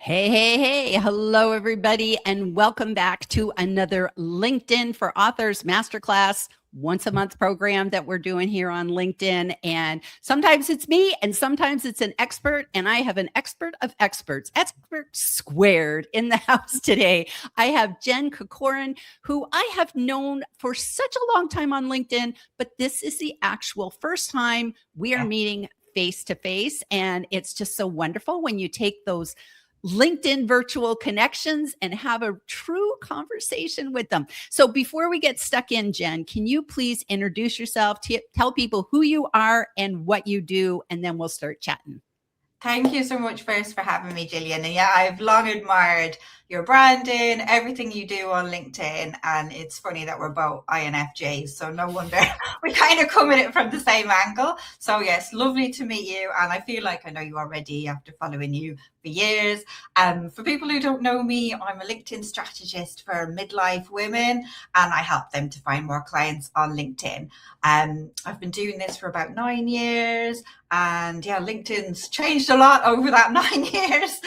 Hey, hey, hey. Hello, everybody, and welcome back to another LinkedIn for Authors Masterclass once a month program that we're doing here on LinkedIn. And sometimes it's me and sometimes it's an expert. And I have an expert of experts, expert squared in the house today. I have Jen Kokorin, who I have known for such a long time on LinkedIn, but this is the actual first time we are meeting face to face. And it's just so wonderful when you take those LinkedIn virtual connections and have a true conversation with them. So before we get stuck in, Jen, can you please introduce yourself, tell people who you are and what you do, and then we'll start chatting. Thank you so much first for having me, Gillian. And yeah, I've long admired your branding, everything you do on LinkedIn. And it's funny that we're both INFJs, so no wonder we kind of come at it from the same angle. So yes, lovely to meet you. And I feel like I know you already after following you for years. For people who don't know me, I'm a LinkedIn strategist for midlife women, and I help them to find more clients on LinkedIn. I've been doing this for about 9 years. And yeah, LinkedIn's changed a lot over that 9 years.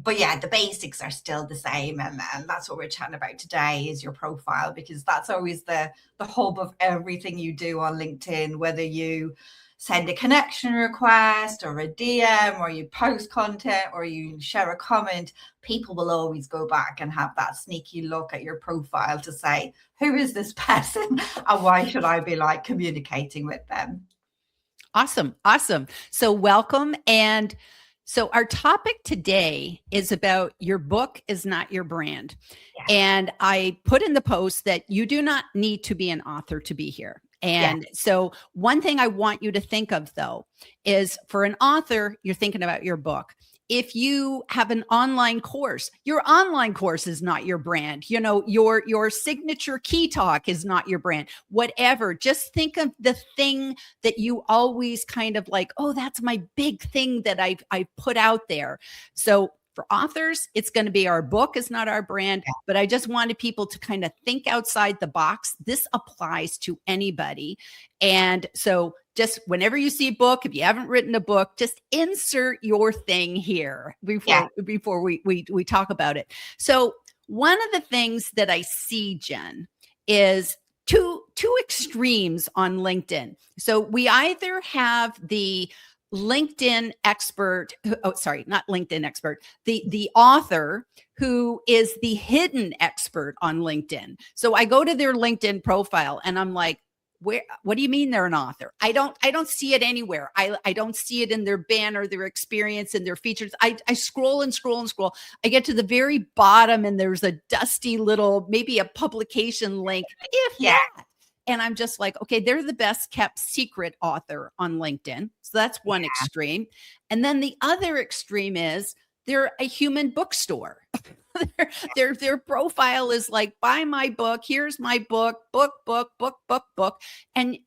But yeah, the basics are still the same. And that's what we're chatting about today is your profile, because that's always the hub of everything you do on LinkedIn, whether you send a connection request or a DM or you post content or you share a comment, people will always go back and have that sneaky look at your profile to say, who is this person and why should I be like communicating with them? Awesome. Awesome. So welcome. And so our topic today is about your book is not your brand. Yeah. And I put in the post that you do not need to be an author to be here. And so one thing I want you to think of though, is for an author, you're thinking about your book. If you have an online course, your online course is not your brand. You know, your signature key talk is not your brand. Whatever. Just think of the thing that you always kind of like, oh, that's my big thing that I've put out there. So for authors, it's going to be our book is not our brand, but I just wanted people to kind of think outside the box. This applies to anybody. And so just whenever you see a book, if you haven't written a book, just insert your thing here before we talk about it. So one of the things that I see, Jen, is two extremes on LinkedIn. So we either have the LinkedIn expert, not LinkedIn expert, the author who is the hidden expert on LinkedIn. So I go to their LinkedIn profile and I'm like, what do you mean they're an author? I don't see it anywhere. I don't see it in their banner, their experience, and their features. I scroll and scroll and scroll. I get to the very bottom and there's a dusty little, maybe a publication link, if that. And I'm just like, okay, they're the best kept secret author on LinkedIn. So that's one extreme. And then the other extreme is they're a human bookstore. Their profile is like, buy my book, here's my book. And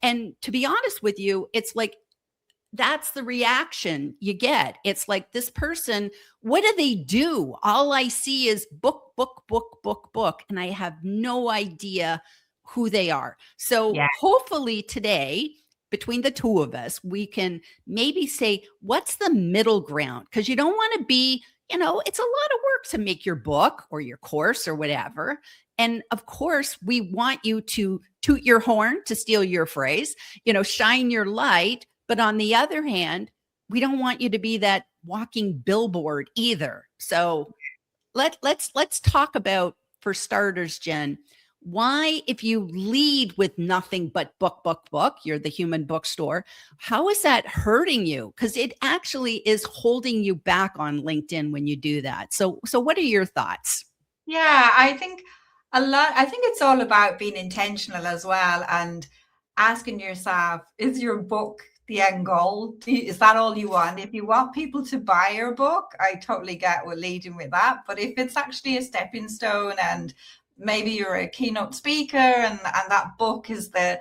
to be honest with you, it's like that's the reaction you get. It's like this person, what do they do? All I see is book. And I have no idea who they are. So hopefully today, between the two of us, we can maybe say, what's the middle ground? Because you don't want to be, it's a lot of work to make your book or your course or whatever. And of course, we want you to toot your horn, to steal your phrase, shine your light. But on the other hand, we don't want you to be that walking billboard either. So let's talk about, for starters, Jen, why, if you lead with nothing but book, you're the human bookstore, how is that hurting you? Because it actually is holding you back on LinkedIn when you do that. So what are your thoughts? Yeah, I think it's all about being intentional as well and asking yourself, is your book the end goal? Is that all you want? If you want people to buy your book, I totally get what leading with that. But if it's actually a stepping stone and maybe you're a keynote speaker and that book is the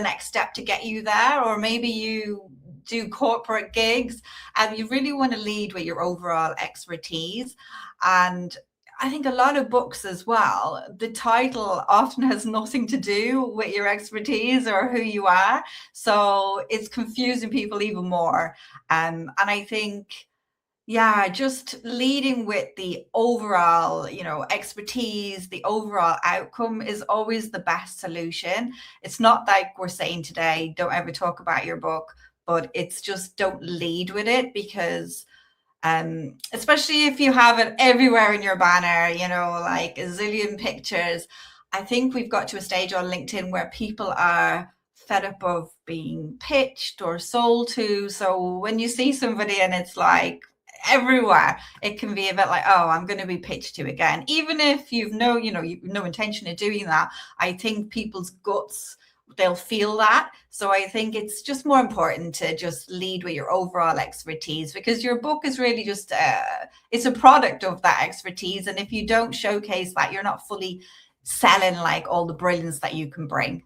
next step to get you there, or maybe you do corporate gigs and you really want to lead with your overall expertise. And I think a lot of books as well, the title often has nothing to do with your expertise or who you are. So it's confusing people even more. And I think Yeah, just leading with the overall, expertise, the overall outcome is always the best solution. It's not like we're saying today, don't ever talk about your book, but it's just don't lead with it, because especially if you have it everywhere in your banner, like a zillion pictures. I think we've got to a stage on LinkedIn where people are fed up of being pitched or sold to. So when you see somebody and it's like everywhere, it can be a bit like, oh, I'm going to be pitched to again. Even if you've no intention of doing that, I think people's guts, they'll feel that. So I think it's just more important to just lead with your overall expertise, because your book is really just it's a product of that expertise. And if you don't showcase that, you're not fully selling like all the brilliance that you can bring.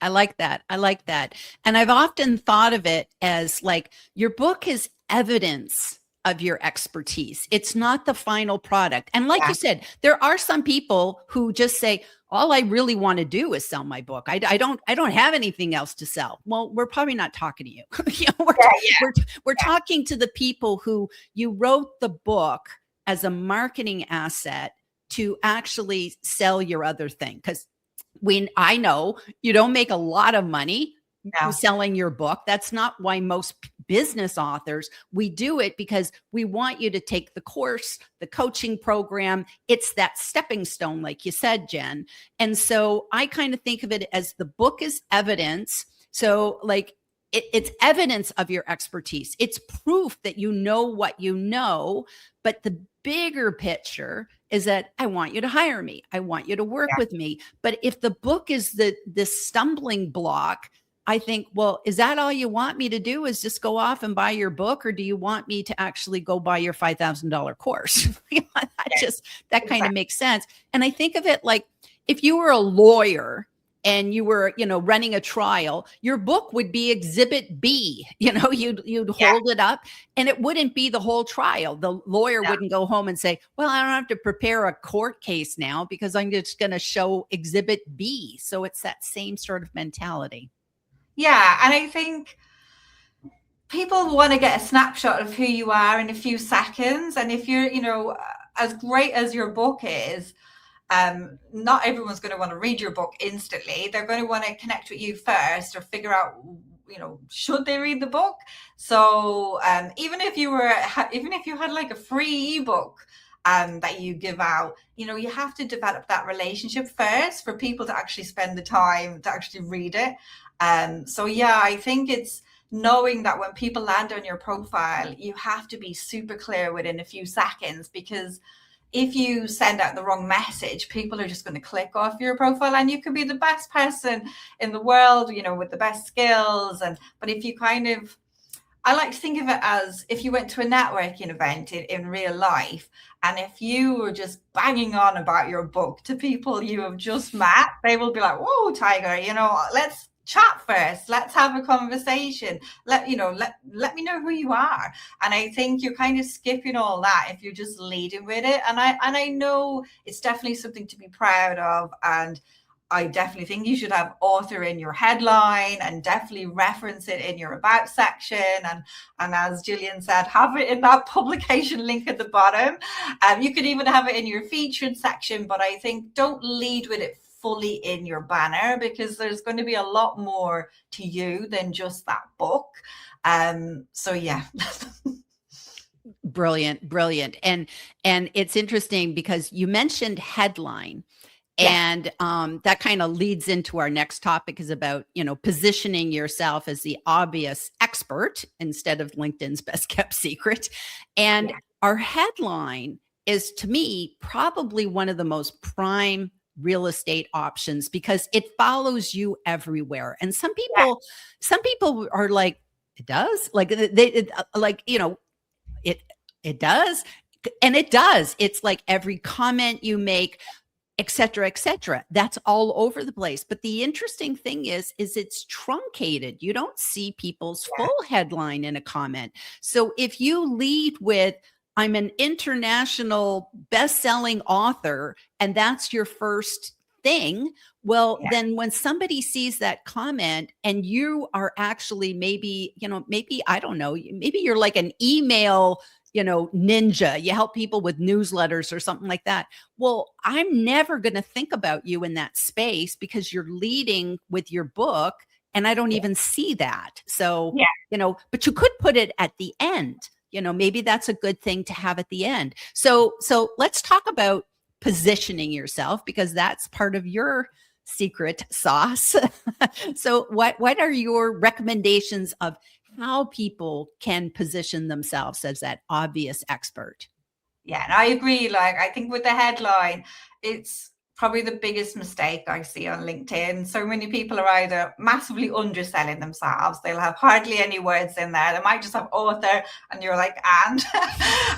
I like that. I like that. And I've often thought of it as like your book is evidence of your expertise. It's not the final product. And like Yeah, you said, there are some people who just say, all I really want to do is sell my book. I don't have anything else to sell. Well, we're probably not talking to you. yeah, yeah, We're talking to the people who you wrote the book as a marketing asset to actually sell your other thing. Because I know you don't make a lot of money yeah, selling your book. That's not why most business authors, we do it because we want you to take the course, the coaching program. It's that stepping stone, like you said, Jen. And so I kind of think of it as the book is evidence. So like it's evidence of your expertise. It's proof that you know what you know, but the bigger picture is that I want you to hire me. I want you to work yeah. with me. But if the book is this stumbling block, I think, well, is that all you want me to do is just go off and buy your book? Or do you want me to actually go buy your $5,000 course? That kind of Exactly. makes sense. And I think of it like if you were a lawyer and you were, running a trial, your book would be exhibit B. You'd Yeah, hold it up and it wouldn't be the whole trial. The lawyer yeah. wouldn't go home and say, well, I don't have to prepare a court case now because I'm just going to show exhibit B. So it's that same sort of mentality. Yeah, and I think people want to get a snapshot of who you are in a few seconds. And if you're, as great as your book is, not everyone's going to want to read your book instantly. They're going to want to connect with you first, or figure out, should they read the book. So even if you had like a free ebook that you give out, you have to develop that relationship first for people to actually spend the time to actually read it. So yeah, I think it's knowing that when people land on your profile, you have to be super clear within a few seconds, because if you send out the wrong message, people are just going to click off your profile. And you could be the best person in the world, with the best skills. But if you I like to think of it as if you went to a networking event in real life, and if you were just banging on about your book to people you have just met, they will be like, whoa, Tiger, let's chat first. Let's have a conversation. Let me know who you are. And I think you're kind of skipping all that if you're just leading with it. And I know it's definitely something to be proud of. And I definitely think you should have author in your headline, and definitely reference it in your about section. And as Gillian said, have it in that publication link at the bottom. You could even have it in your featured section, but I think don't lead with it fully in your banner, because there's going to be a lot more to you than just that book. So yeah. Brilliant, brilliant. And it's interesting because you mentioned headline. Yeah. And that kind of leads into our next topic, is about, positioning yourself as the obvious expert instead of LinkedIn's best kept secret. And Yeah. our headline is, to me, probably one of the most prime real estate options, because it follows you everywhere. And Yeah. some people are like, it does, like like, it it does. And it does. It's like every comment you make, et cetera, et cetera. That's all over the place. But the interesting thing is it's truncated. You don't see people's full headline in a comment. So if you lead with, I'm an international best-selling author, and that's your first thing, well, Yeah. then when somebody sees that comment and you are actually maybe, maybe, I don't know, maybe you're like an email ninja. You help people with newsletters or something like that. Well, I'm never going to think about you in that space because you're leading with your book and I don't even see that. So, but you could put it at the end. Maybe that's a good thing to have at the end. So let's talk about positioning yourself, because that's part of your secret sauce. So what are your recommendations of how people can position themselves as that obvious expert? Yeah, and I agree. Like, I think with the headline, it's probably the biggest mistake I see on LinkedIn. So many people are either massively underselling themselves. They'll have hardly any words in there. They might just have author, and you're like, and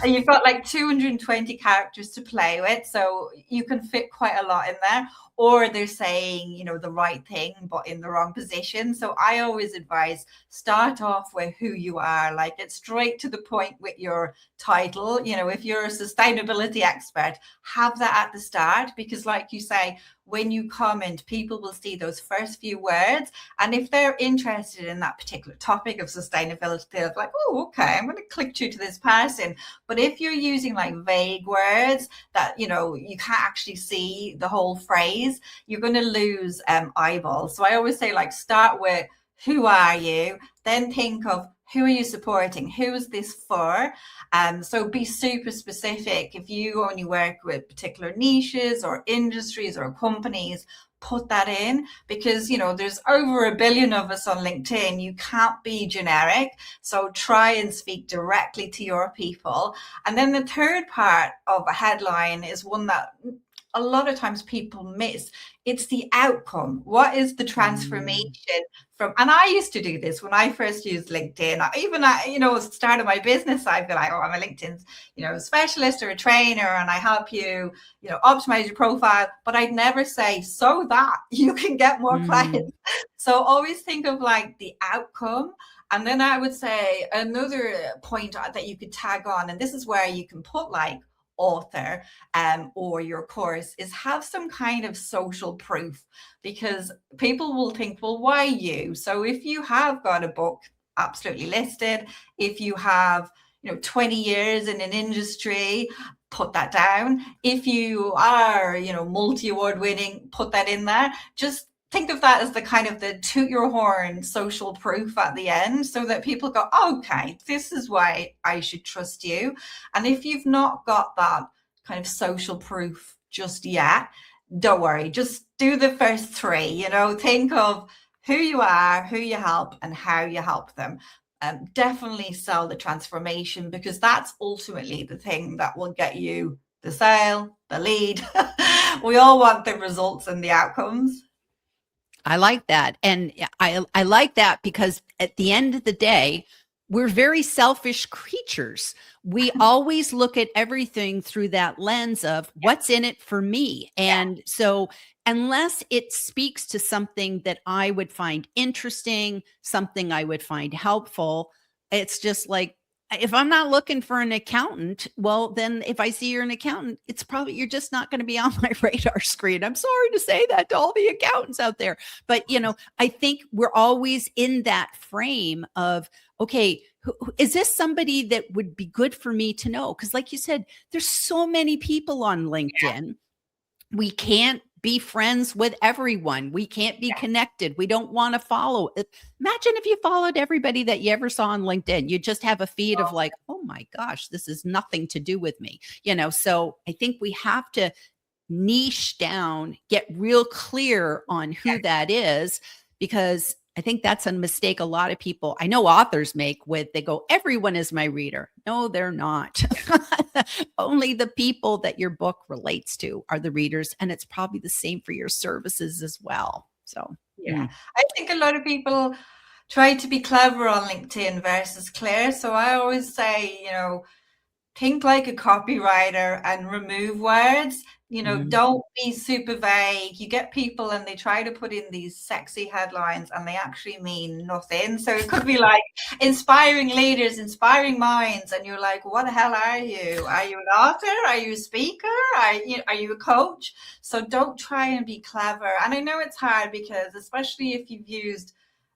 you've got like 220 characters to play with. So you can fit quite a lot in there. Or they're saying, the right thing, but in the wrong position. So I always advise, start off with who you are, like get straight to the point with your title. If you're a sustainability expert, have that at the start, because like you say, when you comment, people will see those first few words. And if they're interested in that particular topic of sustainability, they're like, oh, okay, I'm going to click through to this person. But if you're using like vague words that, you can't actually see the whole phrase, you're going to lose eyeballs. So I always say, like, start with who are you, then think of who are you supporting? Who is this for? So be super specific. If you only work with particular niches or industries or companies, put that in, because there's over 1 billion of us on LinkedIn. You can't be generic. So try and speak directly to your people. And then the third part of a headline is one that a lot of times people miss. It's the outcome. What is the transformation from? And I used to do this when I first used LinkedIn. Even started my business, I'd be like, oh, I'm a LinkedIn, specialist or a trainer, and I help you, optimize your profile. But I'd never say, so that you can get more clients. So always think of like the outcome. And then I would say another point that you could tag on, and this is where you can put like author or your course, is have some kind of social proof, because people will think, well, why you? So if you have got a book absolutely listed, if you have 20 years in an industry, put that down. If you are multi-award winning, put that in there. Just think of that as the kind of the toot your horn social proof at the end, so that people go, okay, this is why I should trust you. And if you've not got that kind of social proof just yet, don't worry, just do the first three. Think of who you are, who you help, and how you help them. Definitely sell the transformation, because that's ultimately the thing that will get you the sale, the lead. We all want the results and the outcomes. I like that. And I like that, because at the end of the day, we're very selfish creatures. We always look at everything through that lens of what's in it for me. And so unless it speaks to something that I would find interesting, something I would find helpful, it's just like, if I'm not looking for an accountant, well, then if I see you're an accountant, it's probably, you're just not going to be on my radar screen. I'm sorry to say that to all the accountants out there. But, I think we're always in that frame of, okay, is this somebody that would be good for me to know? Because like you said, there's so many people on LinkedIn. We can't be friends with everyone. We can't be connected. We don't want to follow. Imagine if you followed everybody that you ever saw on LinkedIn. You just have a feed of like, oh my gosh, this is nothing to do with me. So I think we have to niche down, get real clear on who that is, because I think that's a mistake a lot of people, I know authors make, with they go, everyone is my reader. No, they're not. Only the people that your book relates to are the readers. And it's probably the same for your services as well. So, I think a lot of people try to be clever on LinkedIn versus clear. So I always say, think like a copywriter and remove words. Don't be super vague. You get people and they try to put in these sexy headlines and they actually mean nothing. So it could be like inspiring leaders, inspiring minds. And you're like, what the hell are you? Are you an author? Are you a speaker? Are you a coach? So don't try and be clever. And I know it's hard, because especially if you've used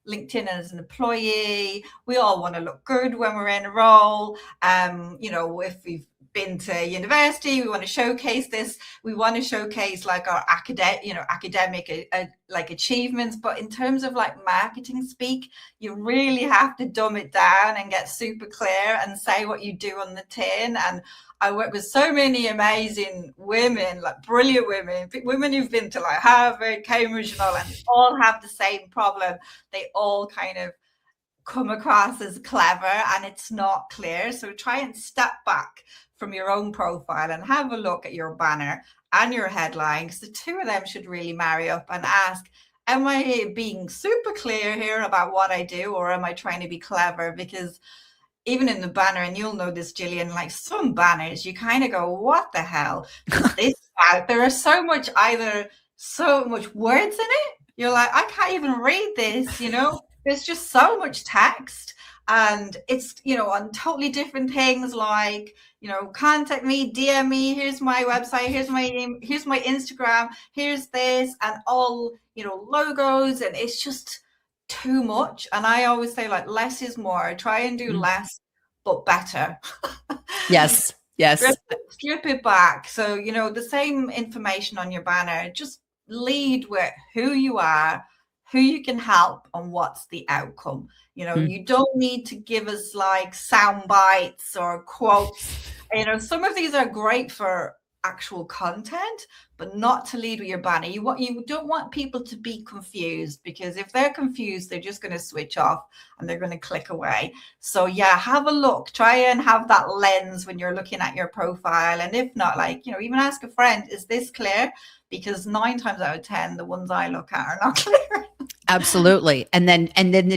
LinkedIn as an employee. We all want to look good when we're in a role. If we've been to university, we want to showcase this. We want to showcase like our academic like achievements. But in terms of like marketing speak, you really have to dumb it down and get super clear and say what you do on the tin. And I work with so many amazing women, like brilliant women who've been to like Harvard, Cambridge, and all, and all have the same problem. They all kind of come across as clever and it's not clear. So try and step back from your own profile and have a look at your banner and your headline, because the two of them should really marry up, and ask, am I being super clear here about what I do, or am I trying to be clever? Because even in the banner, and you'll know this, Gillian, like some banners, you kind of go, what the hell is this about? There are so much words in it. You're like, I can't even read this, there's just so much text, and it's, on totally different things like, contact me, DM me, here's my website, here's my Instagram, here's this, and all, logos, and it's just too much. And I always say, like, less is more. Try and do less, but better. Yes. Strip it back. So, the same information on your banner, just lead with who you are, who you can help, and what's the outcome. You don't need to give us like sound bites or quotes. Some of these are great for actual content, but not to lead with your banner. You don't want people to be confused, because if they're confused, they're just going to switch off and they're going to click away. So yeah, have a look, try and have that lens when you're looking at your profile. And if not, like, even ask a friend, is this clear? Because 9 times out of 10, the ones I look at are not clear. Absolutely. And then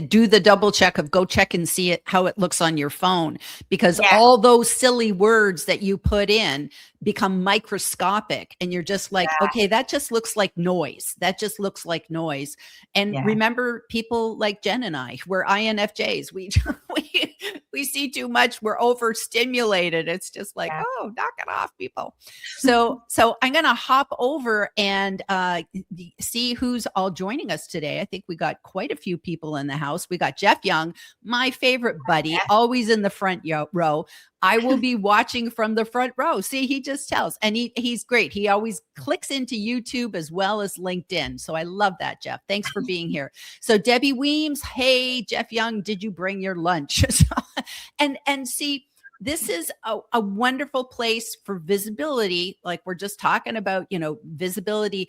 do the double check of go check and see it, how it looks on your phone, because all those silly words that you put in become microscopic, and you're just like, okay, that just looks like noise. And remember, people like Jen and I, we're INFJs. We see too much. We're overstimulated. It's just like, oh, knock it off, people. So I'm going to hop over and see who's all joining us today. I think we got quite a few people in the house. We got Jeff Young, my favorite buddy, always in the front row. I will be watching from the front row. See, he just tells, and he's great. He always clicks into YouTube as well as LinkedIn. So I love that, Jeff. Thanks for being here. So Debbie Weems, hey, Jeff Young, did you bring your lunch? and see, this is a wonderful place for visibility. Like we're just talking about, visibility.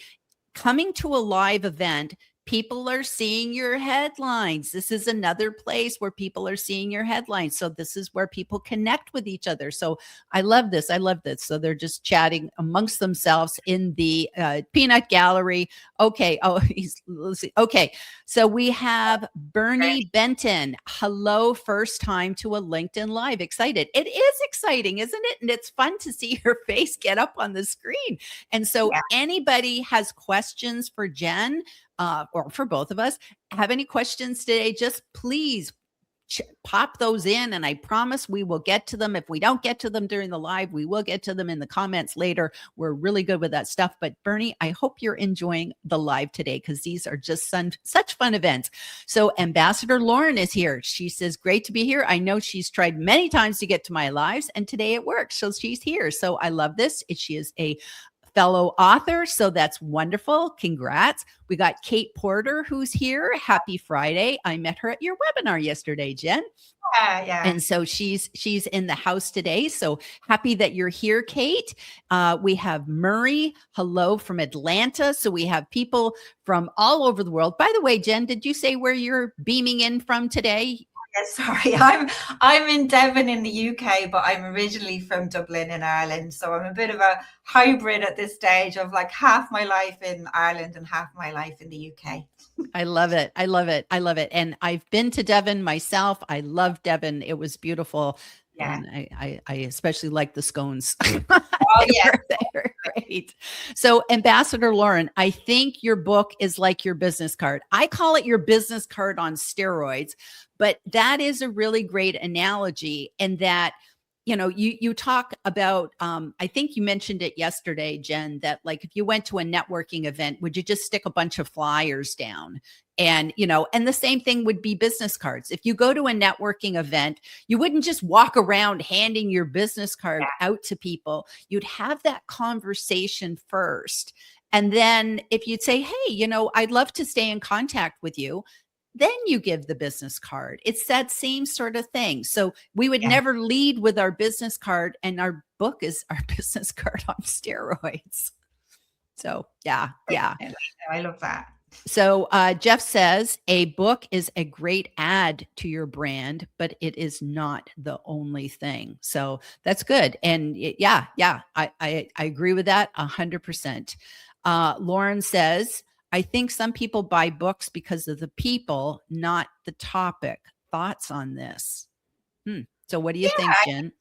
Coming to a live event, people are seeing your headlines. This is another place where people are seeing your headlines. So this is where people connect with each other. So I love this. So they're just chatting amongst themselves in the peanut gallery. Okay. Oh, okay. So we have Bernie Benton. Hello, first time to a LinkedIn Live. Excited. It is exciting, isn't it? And it's fun to see your face get up on the screen. And so anybody has questions for Jen, or for both of us, have any questions today, just please pop those in, and I promise we will get to them. If we don't get to them during the live, we will get to them in the comments later. We're really good with that stuff. But Bernie, I hope you're enjoying the live today, because these are just such fun events. So Ambassador Lauren is here. She says, great to be here. I know she's tried many times to get to my lives, and today it works. So she's here. So I love this. She is a fellow author. So that's wonderful. Congrats. We got Kate Porter, who's here. Happy Friday. I met her at your webinar yesterday, Jen. Yeah. And so she's in the house today. So happy that you're here, Kate. We have Murray. Hello from Atlanta. So we have people from all over the world. By the way, Jen, did you say where you're beaming in from today? Sorry, I'm in Devon in the UK, but I'm originally from Dublin in Ireland. So I'm a bit of a hybrid at this stage of like half my life in Ireland and half my life in the UK. I love it. And I've been to Devon myself. I love Devon. It was beautiful. Yeah. And I especially like the scones. They're great. So Ambassador Lauren, I think your book is like your business card. I call it your business card on steroids, but that is a really great analogy, in that you talk about, I think you mentioned it yesterday, Jen, that like if you went to a networking event, would you just stick a bunch of flyers down? And, and the same thing would be business cards. If you go to a networking event, you wouldn't just walk around handing your business card out to people. You'd have that conversation first. And then if you'd say, hey, I'd love to stay in contact with you, then you give the business card. It's that same sort of thing. So we would never lead with our business card, and our book is our business card on steroids. So yeah. I love that. So Jeff says a book is a great add to your brand, but it is not the only thing. So that's good. And I agree with that 100%. Lauren says, I think some people buy books because of the people, not the topic. Thoughts on this? So what do you think, Jen?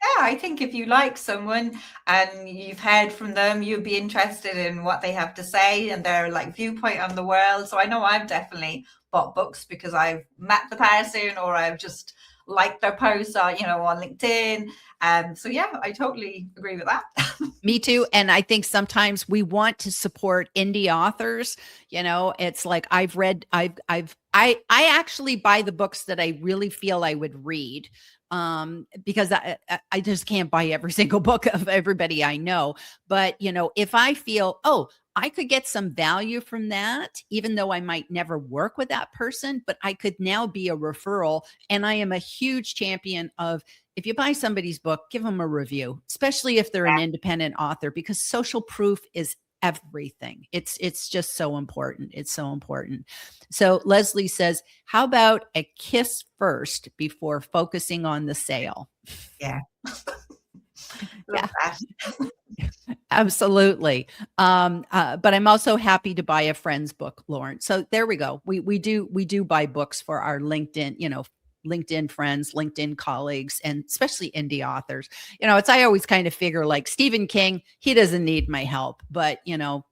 Yeah, I think if you like someone and you've heard from them, you'd be interested in what they have to say and their like viewpoint on the world. So I know I've definitely bought books because I've met the person or I've just liked their posts on LinkedIn. So yeah, I totally agree with that. Me too. And I think sometimes we want to support indie authors. It's like I actually buy the books that I really feel I would read, because I just can't buy every single book of everybody I know. But, if I feel, I could get some value from that, even though I might never work with that person, but I could now be a referral. And I am a huge champion of, if you buy somebody's book, give them a review, especially if they're an independent author, because social proof is everything. It's just so important. It's so important. So Leslie says, how about a kiss first before focusing on the sale? Yeah. Yeah. Absolutely. But I'm also happy to buy a friend's book, Lauren. So there we go. We do buy books for our LinkedIn friends, LinkedIn colleagues, and especially indie authors. I always kind of figure like Stephen King, he doesn't need my help, but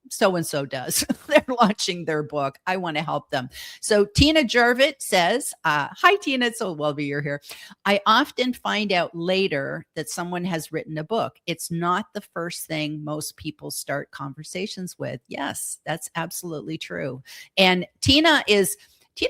so-and-so does. They're launching their book. I want to help them. So Tina Jervitt says, hi, Tina. It's so lovely you're here. I often find out later that someone has written a book. It's not the first thing most people start conversations with. Yes, that's absolutely true. And Tina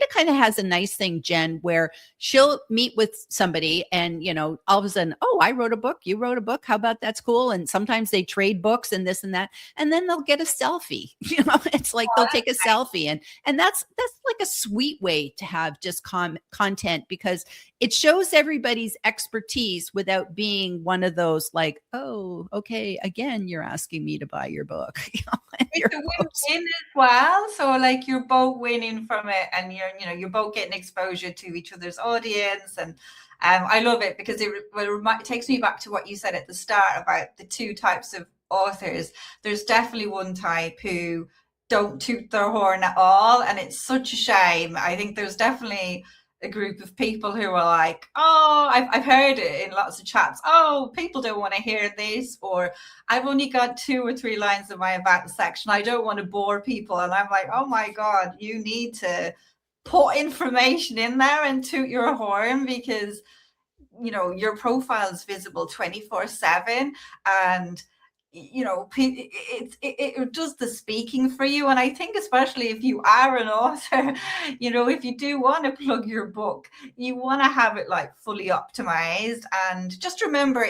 kind of has a nice thing, Jen, where she'll meet with somebody and, all of a sudden, I wrote a book. You wrote a book. How about that's cool? And sometimes they trade books and this and that, and then they'll get a selfie. It's like they'll take a selfie, and that's like a sweet way to have just content, because it shows everybody's expertise without being one of those like, oh, okay, again, you're asking me to buy your book. It's a win-win as well. So like you're both winning from it, and you're both getting exposure to each other's audience. And I love it because it takes me back to what you said at the start about the two types of authors. There's definitely one type who don't toot their horn at all, and it's such a shame. I think there's definitely a group of people who are like, I've heard it in lots of chats, people don't want to hear this, or I've only got 2 or 3 lines in my about section, I don't want to bore people. And I'm like, oh my God, you need to put information in there and toot your horn, because your profile is visible 24/7, and it does the speaking for you. And I think especially if you are an author, if you do want to plug your book, you want to have it like fully optimized. And just remember,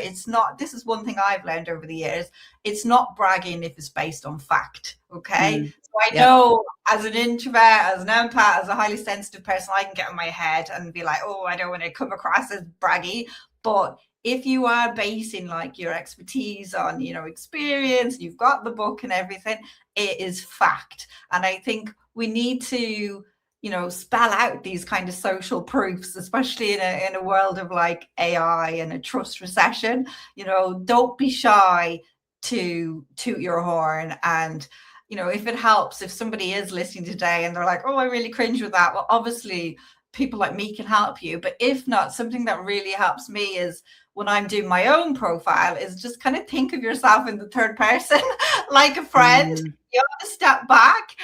this is one thing I've learned over the years, it's not bragging if it's based on fact. Okay. So I know as an introvert, as an empath, as a highly sensitive person, I can get in my head and be like, I don't want to come across as braggy. But if you are basing like your expertise on, experience, you've got the book and everything, it is fact. And I think we need to, spell out these kind of social proofs, especially in a world of like AI and a trust recession. Don't be shy to toot your horn. And, if it helps, if somebody is listening today and they're like, I really cringe with that, well, obviously people like me can help you. But if not, something that really helps me is when I'm doing my own profile is just kind of think of yourself in the third person, like a friend. Mm. You have to step back,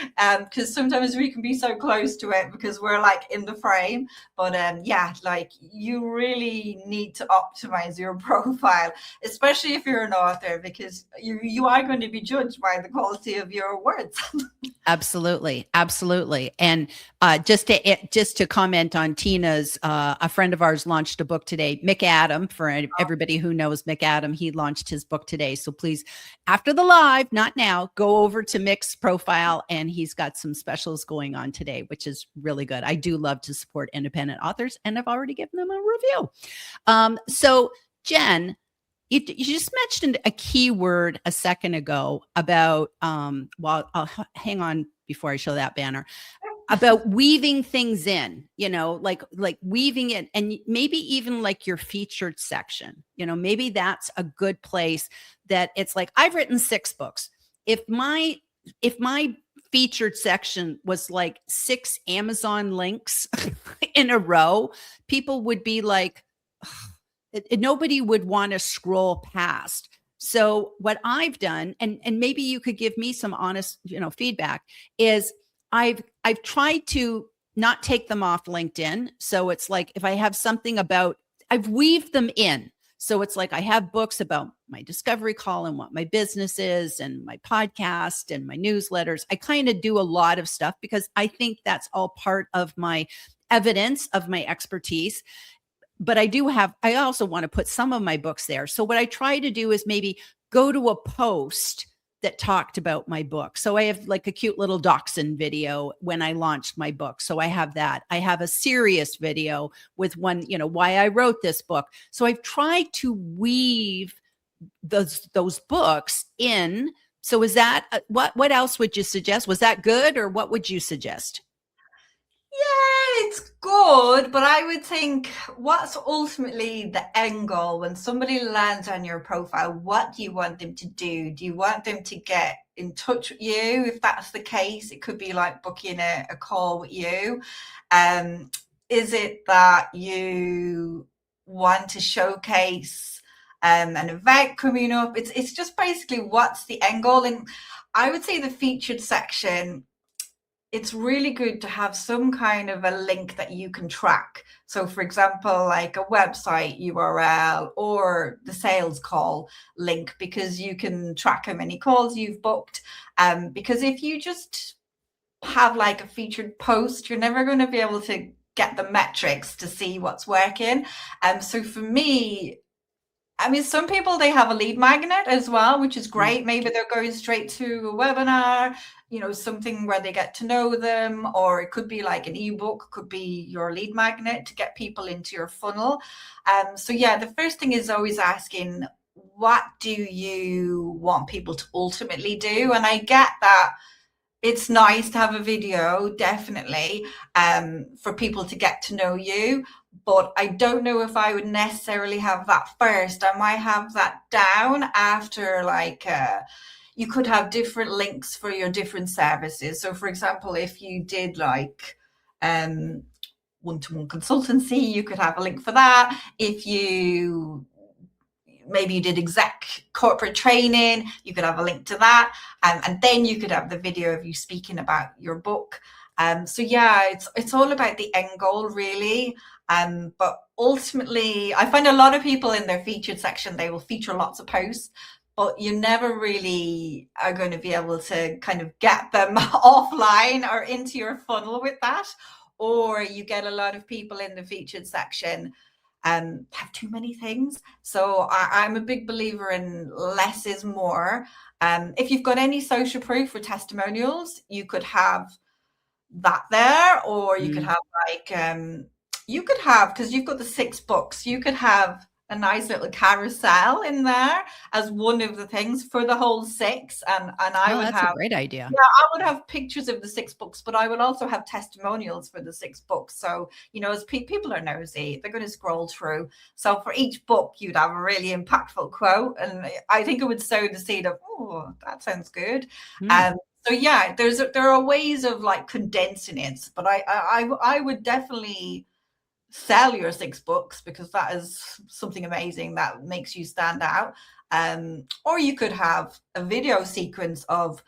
because sometimes we can be so close to it because we're like in the frame. But yeah, like you really need to optimize your profile, especially if you're an author, because you are going to be judged by the quality of your words. Absolutely, absolutely. And just to comment on Tina's, a friend of ours launched a book today. Mick Adam, for everybody who knows Mick Adam, he launched his book today. So please, after the live, not now, go over to Mick's profile, and he's got some specials going on today, which is really good. I do love to support independent authors, and I've already given them a review. So Jen, you just mentioned a key word a second ago about well, I'll hang on before I show that banner, about weaving things in, like weaving it, and maybe even like your featured section, maybe that's a good place. That it's like, I've written 6 books. If my featured section was like 6 Amazon links in a row, people would be like, nobody would want to scroll past. So what I've done, and maybe you could give me some honest, feedback, is I've tried to not take them off LinkedIn. So it's like, if I have something about, I've weaved them in. So it's like, I have books about my discovery call and what my business is, and my podcast and my newsletters. I kind of do a lot of stuff because I think that's all part of my evidence of my expertise. But I also want to put some of my books there. So what I try to do is maybe go to a post that talked about my book. So I have like a cute little dachshund video when I launched my book. So I have that. I have a serious video with one, why I wrote this book. So I've tried to weave those books in. So is that, what else would you suggest? Was that good, or what would you suggest? Yeah, it's good, but I would think, what's ultimately the end goal when somebody lands on your profile? What do you want them to do? Do you want them to get in touch with you? If that's the case, it could be like booking a call with you. Is it that you want to showcase an event coming up? It's just basically, what's the end goal? And I would say the featured section, it's really good to have some kind of a link that you can track. So for example, like a website URL or the sales call link, because you can track how many calls you've booked. Because if you just have like a featured post, you're never going to be able to get the metrics to see what's working. So for me, I mean, some people, they have a lead magnet as well, which is great. Maybe they're going straight to a webinar, something where they get to know them, or it could be like an ebook, could be your lead magnet to get people into your funnel. So yeah, the first thing is always asking, what do you want people to ultimately do? And I get that it's nice to have a video, definitely, for people to get to know you. But I don't know if I would necessarily have that first. I might have that down after, like, you could have different links for your different services. So, for example, if you did like one-to-one consultancy, you could have a link for that. If maybe you did exec corporate training, you could have a link to that, and then you could have the video of you speaking about your book. So yeah, it's all about the end goal, really. But ultimately, I find a lot of people in their featured section, they will feature lots of posts, but you never really are going to be able to kind of get them offline or into your funnel with that. Or you get a lot of people in the featured section have too many things. So I'm a big believer in less is more. If you've got any social proof or testimonials, you could have that there, or you could have like because you've got the 6 books, you could have a nice little carousel in there as one of the things for the whole 6. And I would That's have a great idea. yeah, I would have pictures of the 6 books, but I would also have testimonials for the 6 books. So, as people are nosy, they're going to scroll through. So for each book, you'd have a really impactful quote. And I think it would sow the seed of, oh, that sounds good. So yeah, there are ways of like condensing it, but I would definitely sell your 6 books, because that is something amazing that makes you stand out. Or you could have a video sequence of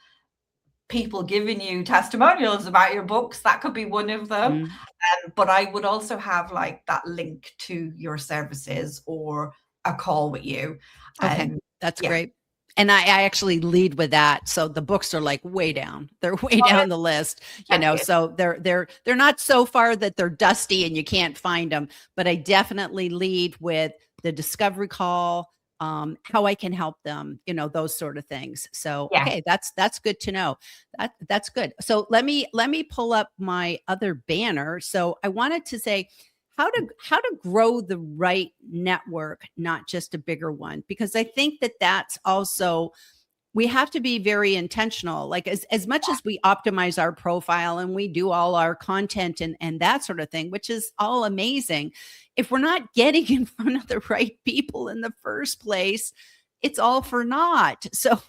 people giving you testimonials about your books. That could be one of them. Mm. But I would also have like that link to your services or a call with you. Okay, that's Yeah. great. And I actually lead with that. So the books are like way down. They're way Oh, down the list, yeah. so they're not so far that they're dusty and you can't find them, but I definitely lead with the discovery call, how I can help them, those sort of things. So, Yeah. okay, that's good to know. That's good. So let me pull up my other banner. So I wanted to say, how to grow the right network, not just a bigger one, because I think that that's also, we have to be very intentional. Like as much as we optimize our profile and we do all our content and that sort of thing, which is all amazing, if we're not getting in front of the right people in the first place, it's all for naught. So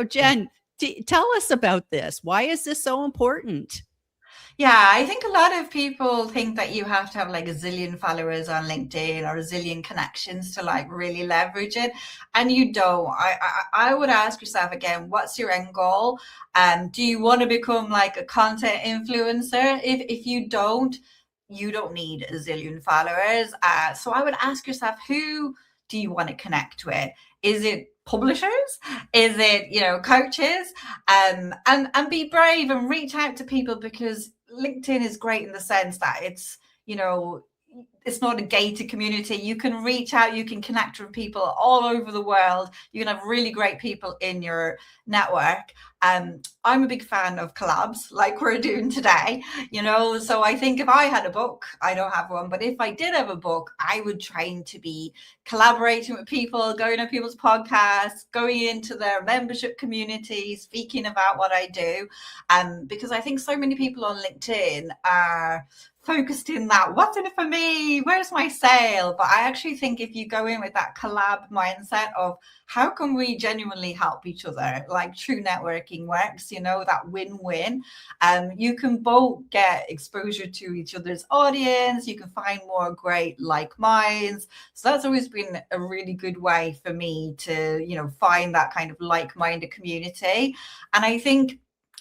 Jen, tell us about this. Why is this so important? Yeah, I think a lot of people think that you have to have like a zillion followers on LinkedIn or a zillion connections to like really leverage it, and you don't. I would ask yourself again, what's your end goal? Do you want to become like a content influencer? If you don't, you don't need a zillion followers. So I would ask yourself, who do you want to connect with? Is it publishers? Is it, coaches? And be brave and reach out to people, because LinkedIn is great in the sense that it's not a gated community. You can reach out, you can connect with people all over the world. You can have really great people in your network. I'm a big fan of collabs like we're doing today, so I think if I had a book, I don't have one, but if I did have a book, I would train to be collaborating with people, going on people's podcasts, going into their membership community, speaking about what I do. Because I think so many people on LinkedIn are focused in that, what's in it for me, where's my sale? But I actually think if you go in with that collab mindset of how can we genuinely help each other, like true networking works, that win-win, you can both get exposure to each other's audience, you can find more great like minds. So that's always been a really good way for me to find that kind of like-minded community. And I think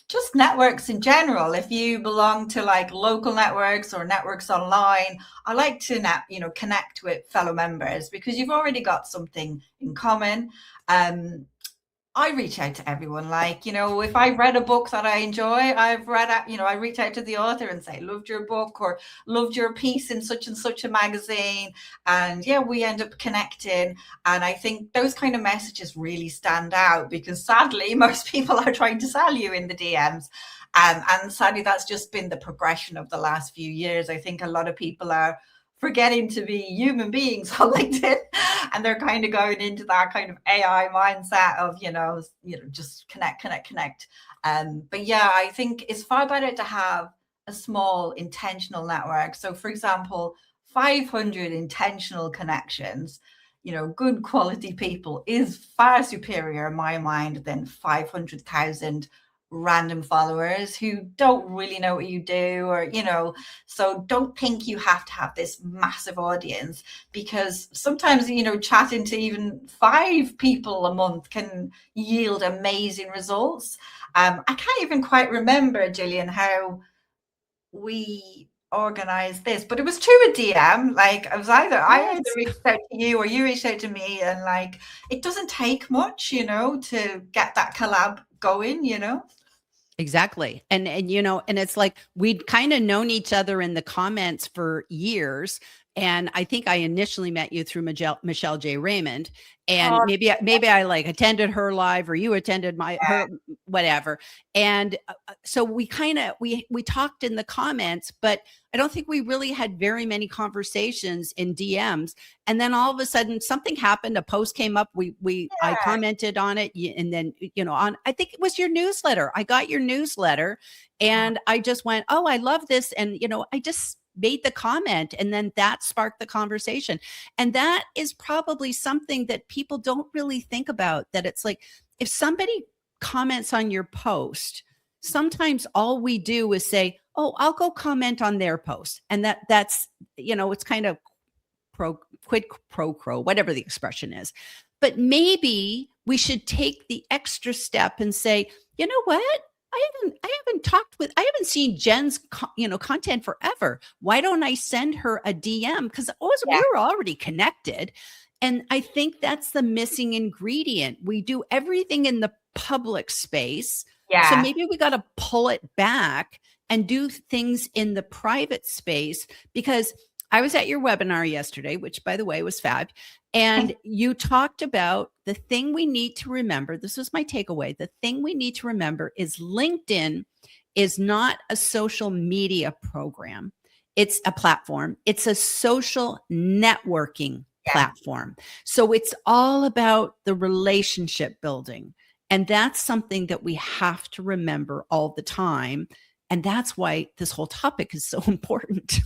just networks in general, if you belong to like local networks or networks online, I like to connect with fellow members, because you've already got something in common. I reach out to everyone. Like, if I read a book that I enjoy, I reach out to the author and say, loved your book, or loved your piece in such and such a magazine. And yeah, we end up connecting. And I think those kind of messages really stand out, because sadly, most people are trying to sell you in the DMs. And sadly, that's just been the progression of the last few years. I think a lot of people are forgetting to be human beings on LinkedIn, and they're kind of going into that kind of AI mindset of just connect. But yeah, I think it's far better to have a small intentional network. So for example, 500 intentional connections, good quality people, is far superior in my mind than 500,000 random followers who don't really know what you do, or so don't think you have to have this massive audience, because sometimes chatting to even 5 people a month can yield amazing results. I can't even quite remember, Gillian, how we organized this, but it was through a DM. Like I either reached out to you or you reached out to me, and like it doesn't take much to get that collab going. Exactly. And it's like we'd kind of known each other in the comments for years. And I think I initially met you through Michelle J. Raymond. And Oh, maybe I like attended her live, or you attended her, whatever. And so we kind of, we talked in the comments, but I don't think we really had very many conversations in DMs. And then all of a sudden something happened, a post came up, I commented on it, and then I think it was your newsletter. I got your newsletter and I just went, oh, I love this. And I just made the comment, and then that sparked the conversation. And that is probably something that people don't really think about, that it's like, if somebody comments on your post, sometimes all we do is say, oh, I'll go comment on their post. And that's, it's kind of quid pro quo, whatever the expression is. But maybe we should take the extra step and say, you know what? I haven't seen Jen's, content forever. Why don't I send her a DM? Because we were already connected. And I think that's the missing ingredient. We do everything in the public space. Yeah. So maybe we got to pull it back and do things in the private space, because I was at your webinar yesterday, which by the way was fab. And you talked about the thing we need to remember. This was my takeaway. The thing we need to remember is LinkedIn is not a social media program. It's a platform. It's a social networking platform. So it's all about the relationship building. And that's something that we have to remember all the time. And that's why this whole topic is so important.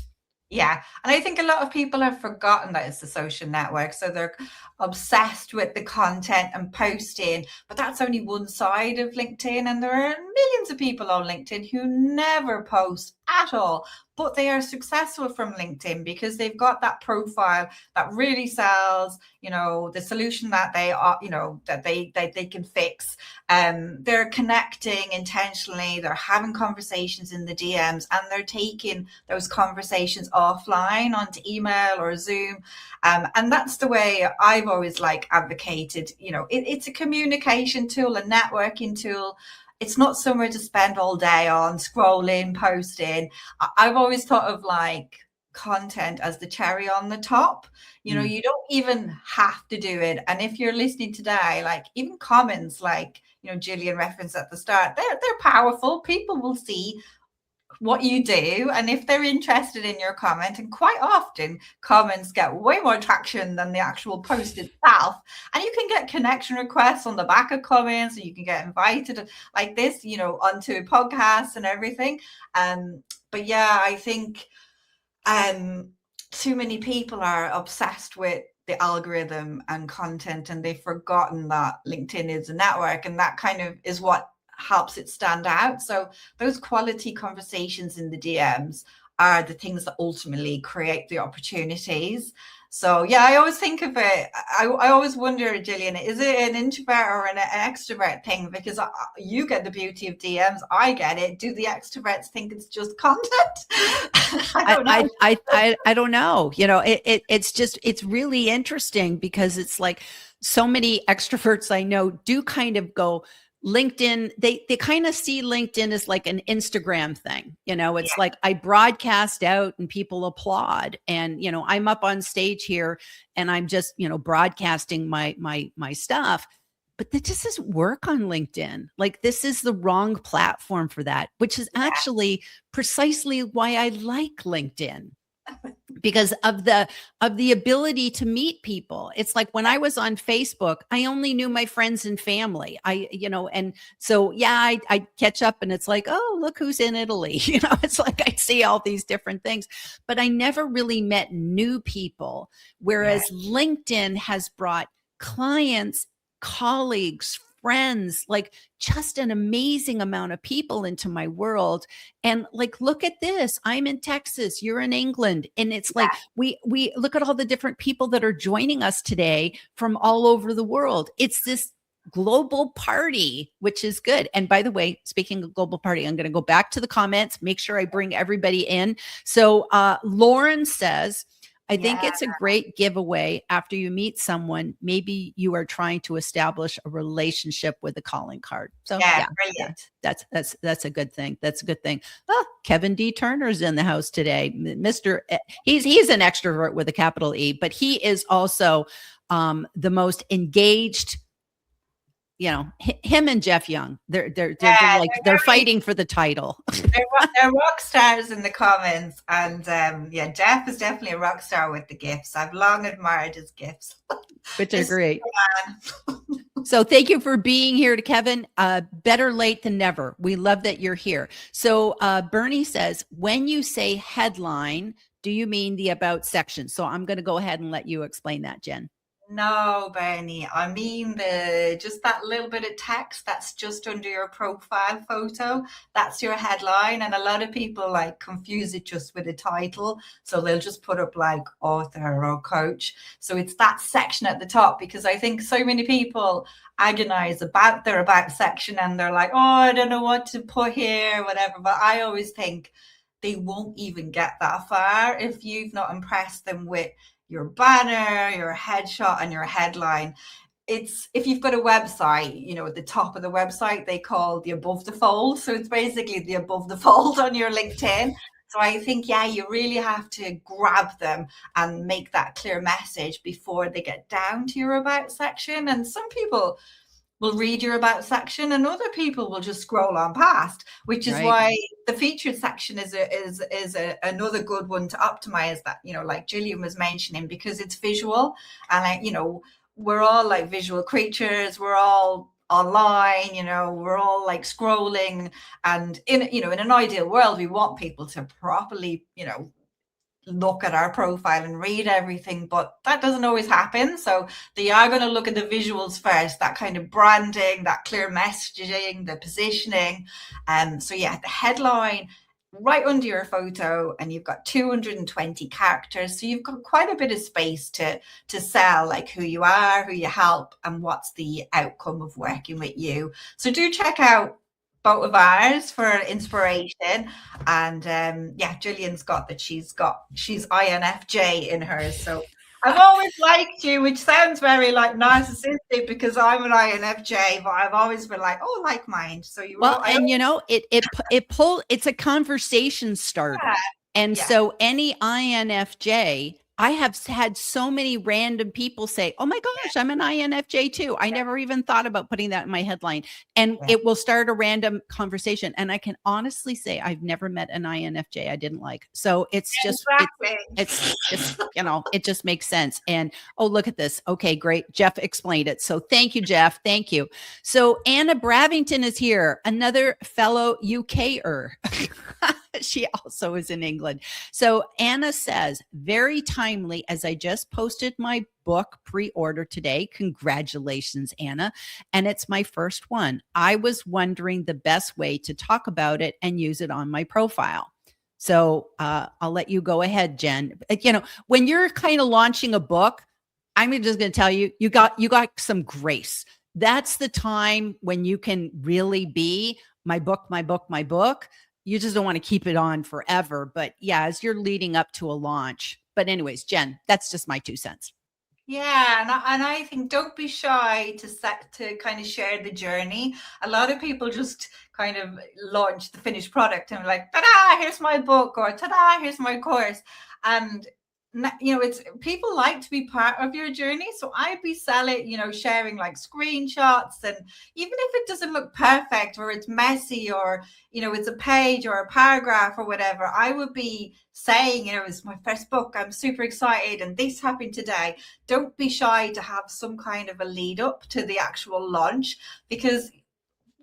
Yeah. And I think a lot of people have forgotten that it's a social network. So they're obsessed with the content and posting, but that's only one side of LinkedIn. And there are millions of people on LinkedIn who never post at all, but they are successful from LinkedIn because they've got that profile that really sells, the solution that they are, that they can fix. They're connecting intentionally. They're having conversations in the DMs, and they're taking those conversations offline onto email or Zoom. And that's the way I've always advocated. It's a communication tool, a networking tool. It's not somewhere to spend all day on scrolling, posting. I've always thought of content as the cherry on the top. You don't even have to do it. And if you're listening today, even comments, Gillian referenced at the start, they're powerful. People will see what you do, and if they're interested in your comment, and quite often comments get way more traction than the actual post itself, and you can get connection requests on the back of comments, and you can get invited like this, onto podcasts and everything. But yeah, I think too many people are obsessed with the algorithm and content, and they've forgotten that LinkedIn is a network, and that kind of is what helps it stand out. So those quality conversations in the DMs are the things that ultimately create the opportunities. So yeah, I always think of it. I always wonder, Gillian, is it an introvert or an extrovert thing? Because you get the beauty of DMs, I get it. Do the extroverts think it's just content? I don't know. I don't know. It's really interesting, because it's like so many extroverts I know do kind of go LinkedIn. They kind of see LinkedIn as like an Instagram thing. It's like I broadcast out and people applaud, and I'm up on stage here and I'm just broadcasting my stuff. But that just doesn't work on LinkedIn. This is the wrong platform for that, which is actually precisely why I like LinkedIn. Because of the ability to meet people. It's like when I was on Facebook, I only knew my friends and family. And so, I catch up and it's like, oh, look who's in Italy. It's like I see all these different things, but I never really met new people. Whereas LinkedIn has brought clients, colleagues, friends, just an amazing amount of people into my world. And look at this. I'm in Texas, you're in England. And it's like, we look at all the different people that are joining us today from all over the world. It's this global party, which is good. And by the way, speaking of global party, I'm going to go back to the comments, make sure I bring everybody in. So Lauren says, I think it's a great giveaway after you meet someone. Maybe you are trying to establish a relationship with a calling card. So brilliant. That's a good thing. That's a good thing. Oh, Kevin D. Turner's in the house today. Mr. He's an extrovert with a capital E, but he is also the most engaged. Him and Jeff Young, they're fighting for the title. They're rock stars in the comments, and Jeff is definitely a rock star with the gifts. I've long admired his gifts, which are great. So thank you for being here, to Kevin. Better late than never. We love that you're here. So Bernie says, when you say headline, do you mean the about section? So I'm going to go ahead and let you explain that, Jen. No, Bernie. I mean the just that little bit of text that's just under your profile photo. That's your headline. And a lot of people like confuse it just with a title. So they'll just put up like author or coach. So it's that section at the top because I think so many people agonize about their about section and they're like, oh, I don't know what to put here, whatever. But I always think they won't even get that far if you've not impressed them with your banner, your headshot, and your headline. It's if you've got a website, you know, at the top of the website, they call the above the fold. So it's basically the above the fold on your LinkedIn. So I think, yeah, you really have to grab them and make that clear message before they get down to your about section. And some people will read your about section and other people will just scroll on past, which is Right. why the featured section is another good one to optimize that, you know, like Gillian was mentioning, because it's visual. And you know, we're all like visual creatures, we're all online, you know, we're all like scrolling, and in, you know, in an ideal world we want people to properly, you know, look at our profile and read everything, but that doesn't always happen. So they are going to look at the visuals first, that kind of branding, that clear messaging, the positioning. So yeah, the headline right under your photo, and you've got 220 characters, so you've got quite a bit of space to sell like who you are, who you help, and what's the outcome of working with you. So do check out both of ours for inspiration. And yeah, Gillian's got that, she's INFJ in hers. So I've always liked you, which sounds very like narcissistic because I'm an INFJ, but I've always been like, oh, like mine. So you Well, wrote, and you know, it's a conversation starter. yeah, And yeah, so any INFJ, I have had so many random people say, "Oh my gosh, I'm an INFJ too." I never even thought about putting that in my headline. And yeah, it will start a random conversation. And I can honestly say I've never met an INFJ I didn't like. So exactly. it's just, you know, it just makes sense. And oh, look at this. Okay, great. Jeff explained it. So thank you, Jeff. Thank you. So Anna Bravington is here, another fellow UKer. She also is in England. So Anna says, very timely, as I just posted my book pre-order today. Congratulations, Anna. And it's my first one. I was wondering the best way to talk about it and use it on my profile. So I'll let you go ahead, Jen. You know, when you're kind of launching a book, I'm just going to tell you, you got some grace. That's the time when you can really be my book, my book, my book. You just don't want to keep it on forever. But yeah, as you're leading up to a launch. But anyways, Jen, that's just my 2 cents. Yeah, and I think don't be shy to kind of share the journey. A lot of people just kind of launch the finished product and like, ta-da, here's my book, or ta-da, here's my course. And you know, it's people like to be part of your journey. So I'd be selling, you know, sharing like screenshots, and even if it doesn't look perfect or it's messy or, you know, it's a page or a paragraph or whatever, I would be saying, you know, it's my first book, I'm super excited and this happened today. Don't be shy to have some kind of a lead up to the actual launch, because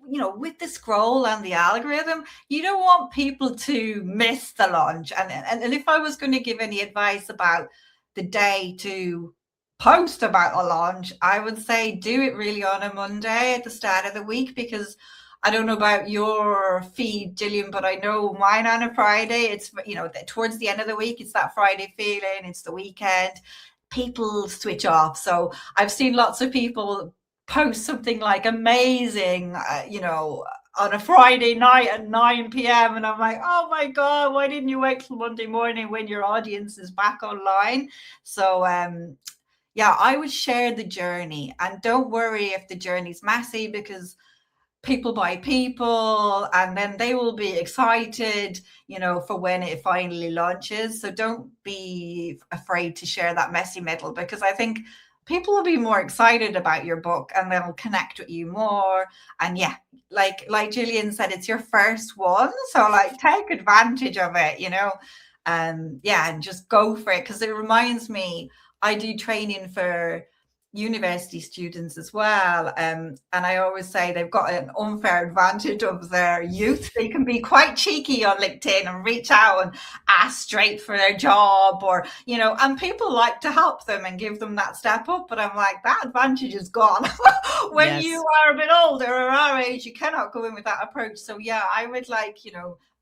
you know, with the scroll and the algorithm, you don't want people to miss the launch. And if I was going to give any advice about the day to post about a launch, I would say do it really on a Monday at the start of the week, because I don't know about your feed, Gillian, but I know mine on a Friday. It's, you know, towards the end of the week, it's that Friday feeling, it's the weekend. People switch off. So I've seen lots of people post something like amazing, you know, on a Friday night at 9 p.m. And I'm like, oh my God, why didn't you wait till Monday morning when your audience is back online? So, yeah, I would share the journey, and don't worry if the journey's messy, because people by people, and then they will be excited, you know, for when it finally launches. So don't be afraid to share that messy middle, because I think people will be more excited about your book and they'll connect with you more. And yeah, like Gillian said, it's your first one, so like take advantage of it, you know. Yeah, and just go for it, because it reminds me, I do training for university students as well. And I always say they've got an unfair advantage of their youth. They can be quite cheeky on LinkedIn and reach out and ask straight for their job, or, and people like to help them and give them that step up. But I'm like, that advantage is gone. When Yes. you are a bit older or our age, you cannot go in with that approach. So yeah, I would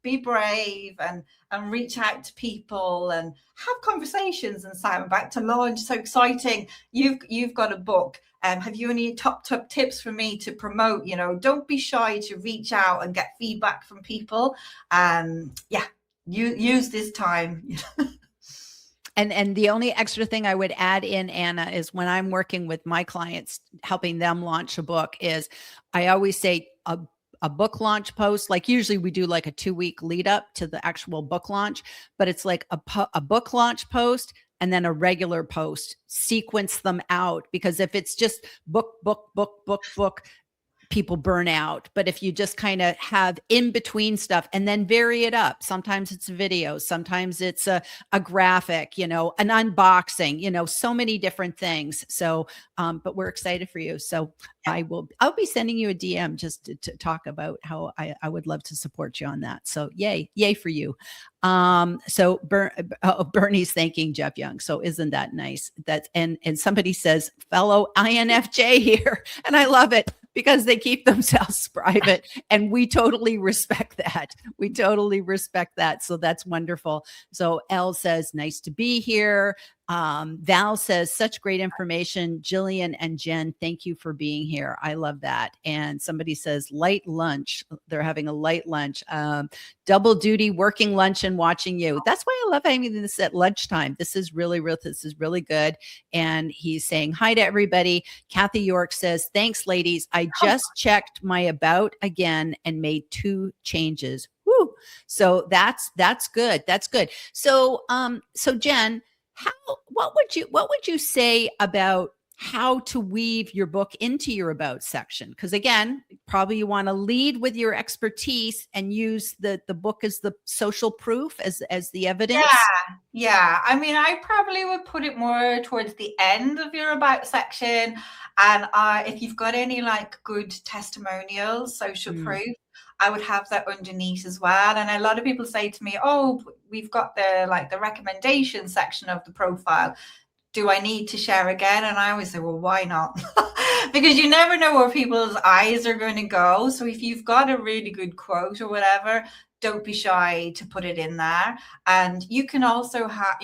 be brave and reach out to people and have conversations and say, I'm about to launch. So exciting. You've got a book. Have you any top tips for me to promote? Don't be shy to reach out and get feedback from people. You use this time. And the only extra thing I would add in, Anna, is when I'm working with my clients, helping them launch a book, is I always say a book launch post, like usually we do like a 2-week lead up to the actual book launch, but it's like a book launch post and then a regular post, sequence them out, because if it's just book, people burn out. But if you just kind of have in between stuff and then vary it up, sometimes it's video, sometimes it's a graphic, an unboxing, so many different things. So, but we're excited for you. So I'll be sending you a DM just to talk about how I would love to support you on that. So yay for you. So Bernie's thanking Jeff Young. So isn't that nice? And somebody says fellow INFJ here, and I love it, because they keep themselves private, and we totally respect that. So that's wonderful. So Elle says, nice to be here. Val says, such great information. Jillian and Jen, thank you for being here. I love that. And somebody says light lunch. They're having a light lunch, double duty, working lunch and watching you. That's why I love having this at lunchtime. This is really good. And he's saying hi to everybody. Kathy York says, thanks, ladies. I just checked my about again and made 2 changes. Woo. So that's good. That's good. So, so Jen, what would you say about how to weave your book into your about section? Because again, probably you want to lead with your expertise and use the book as the social proof, as the evidence. Yeah. I mean, I probably would put it more towards the end of your about section. And if you've got any good testimonials, social proof, I would have that underneath as well. And a lot of people say to me, oh, we've got the recommendation section of the profile. Do I need to share again? And I always say, well, why not? Because you never know where people's eyes are going to go. So if you've got a really good quote or whatever, don't be shy to put it in there. And you can also have,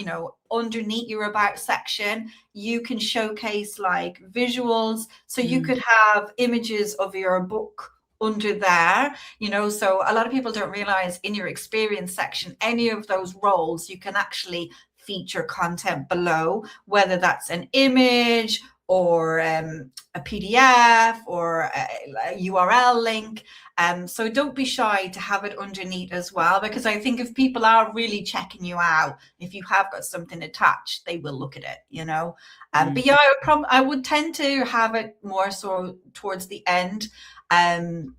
underneath your about section, you can showcase visuals. So you could have images of your book under there, so a lot of people don't realize in your experience section, any of those roles, you can actually feature content below, whether that's an image or a PDF or a URL link. So don't be shy to have it underneath as well, because I think if people are really checking you out, if you have got something attached, they will look at it, But yeah, I would tend to have it more so towards the end. And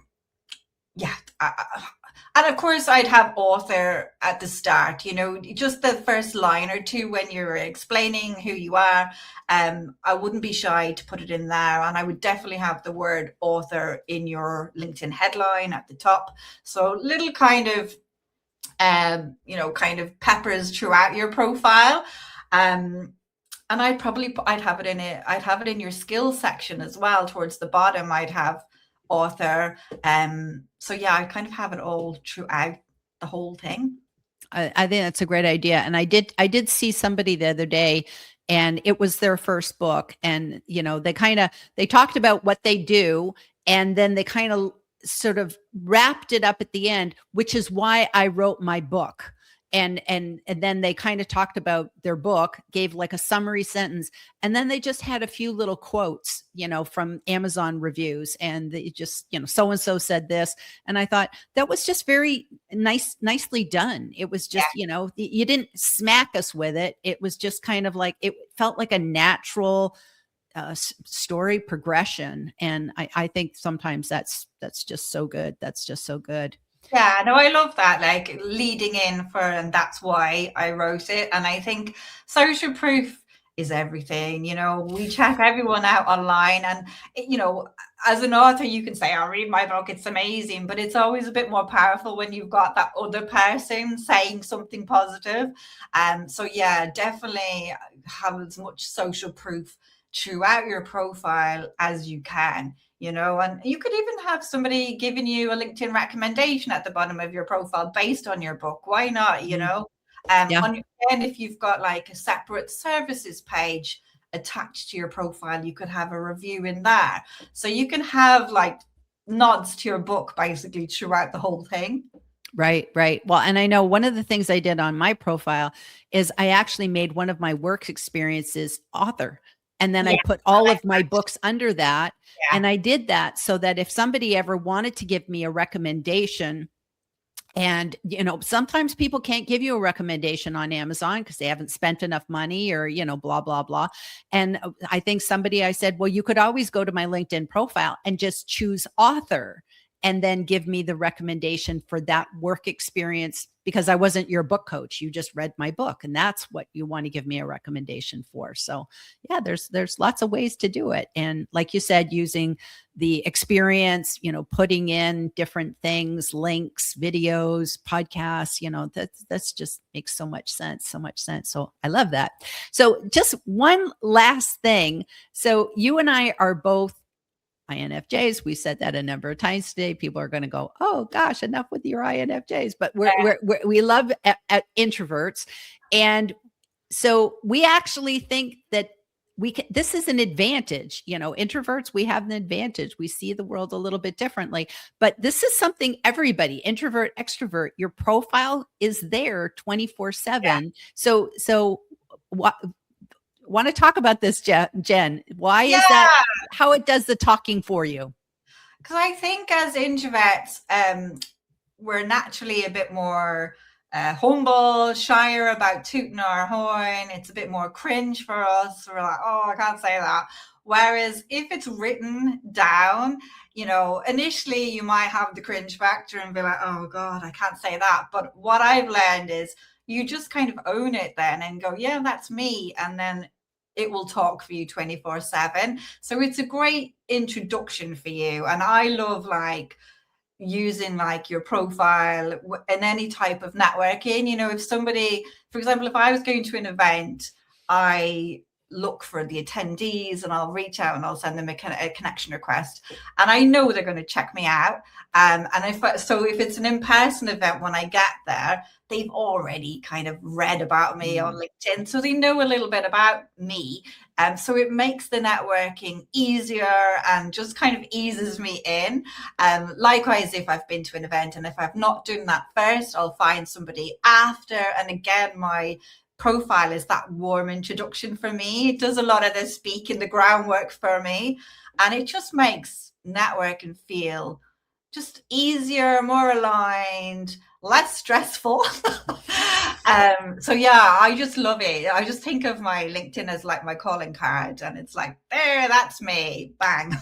of course I'd have author at the start, just the first line or two when you're explaining who you are. I wouldn't be shy to put it in there, and I would definitely have the word author in your LinkedIn headline at the top. So little kind of peppers throughout your profile. And I'd have it in your skills section as well. Towards the bottom, I'd have author. So yeah, I kind of have it all throughout the whole thing. I think that's a great idea. And I did see somebody the other day, and it was their first book. And, they talked about what they do, and then they kind of sort of wrapped it up at the end, which is why I wrote my book. And then they kind of talked about their book, gave a summary sentence, and then they just had a few little quotes, from Amazon reviews, and they just, so and so said this, and I thought that was just very nicely done. It was just, you didn't smack us with it. It was just kind of it felt like a natural story progression, and I think sometimes that's just so good. That's just so good. Yeah, no, I love that, leading in for, and that's why I wrote it. And I think social proof is everything. You know, we check everyone out online, and you know, as an author, you can say, "I'll read my book; it's amazing," but it's always a bit more powerful when you've got that other person saying something positive. So yeah, definitely have as much social proof throughout your profile as you can. You know, and you could even have somebody giving you a LinkedIn recommendation at the bottom of your profile based on your book. Why not? You Mhm. know, Yeah. on your end, if you've got like a separate services page attached to your profile, you could have a review in there. So you can have like nods to your book basically throughout the whole thing. Right, right. Well, and I know one of the things I did on my profile is I actually made one of my work experiences author. And then I Yeah, put I all like of my books under that. that. And I did that so that if somebody ever wanted to give me a recommendation, and sometimes people can't give you a recommendation on Amazon because they haven't spent enough money, or blah blah blah. And I think I said, well, you could always go to my LinkedIn profile and just choose author and then give me the recommendation for that work experience, because I wasn't your book coach. You just read my book, and that's what you want to give me a recommendation for. So yeah, there's lots of ways to do it. And like you said, using the experience, putting in different things, links, videos, podcasts, that's just makes so much sense, so much sense. So I love that. So just one last thing. So you and I are both INFJs. We said that a number of times today. People are going to go, "Oh gosh, enough with your INFJs." But we love introverts, and so we actually think that this is an advantage. Introverts, we have an advantage. We see the world a little bit differently, but this is something everybody, introvert, extrovert, your profile is there 24/7. So what, want to talk about this, Jen? Why Yeah, is that? How it does the talking for you? because I think as introverts, we're naturally a bit more humble, shyer about tooting our horn. It's a bit more cringe for us. We're like, oh, I can't say that. Whereas if it's written down, you know, initially you might have the cringe factor and be like, oh God, I can't say that. But what I've learned is you just kind of own it then and go, yeah, that's me. And then it will talk for you 24/7. So it's a great introduction for you. And I love like using like your profile in any type of networking. You know, if somebody, for example, if I was going to an event, I look for the attendees and I'll reach out and I'll send them a connection request, and I know they're going to check me out. And if it's an in-person event, when I get there, they've already kind of read about me on LinkedIn, so they know a little bit about me. So it makes the networking easier and just kind of eases me in. Likewise, if I've been to an event and if I've not done that first, I'll find somebody after. And again, my profile is that warm introduction for me. It does a lot of the speaking, the groundwork for me. And it just makes networking feel just easier, more aligned, less stressful. So yeah, I just love it. I just think of my LinkedIn as like my calling card, and it's like, there, that's me, bang.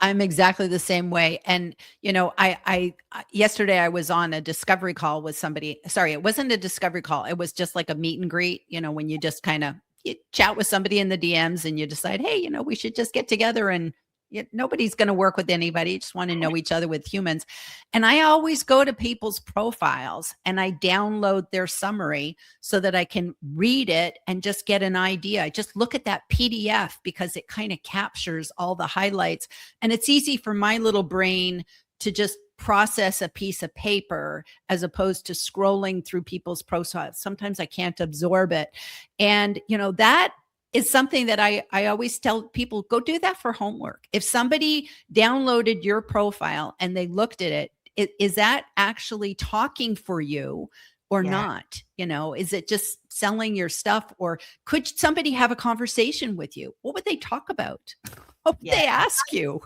I'm exactly the same way. And, I yesterday I was on a discovery call with somebody. Sorry, it wasn't a discovery call. It was just like a meet and greet, when you just kind of you chat with somebody in the DMs and you decide, hey, we should just get together, and nobody's going to work with anybody. You just want to know each other with humans. And I always go to people's profiles and I download their summary so that I can read it and just get an idea. I just look at that PDF because it kind of captures all the highlights. And it's easy for my little brain to just process a piece of paper as opposed to scrolling through people's profiles. Sometimes I can't absorb it. And, that is something that I always tell people, go do that for homework. If somebody downloaded your profile and they looked at it, is that actually talking for you or not? Is it just selling your stuff, or could somebody have a conversation with you? What would they talk about? What would they ask you?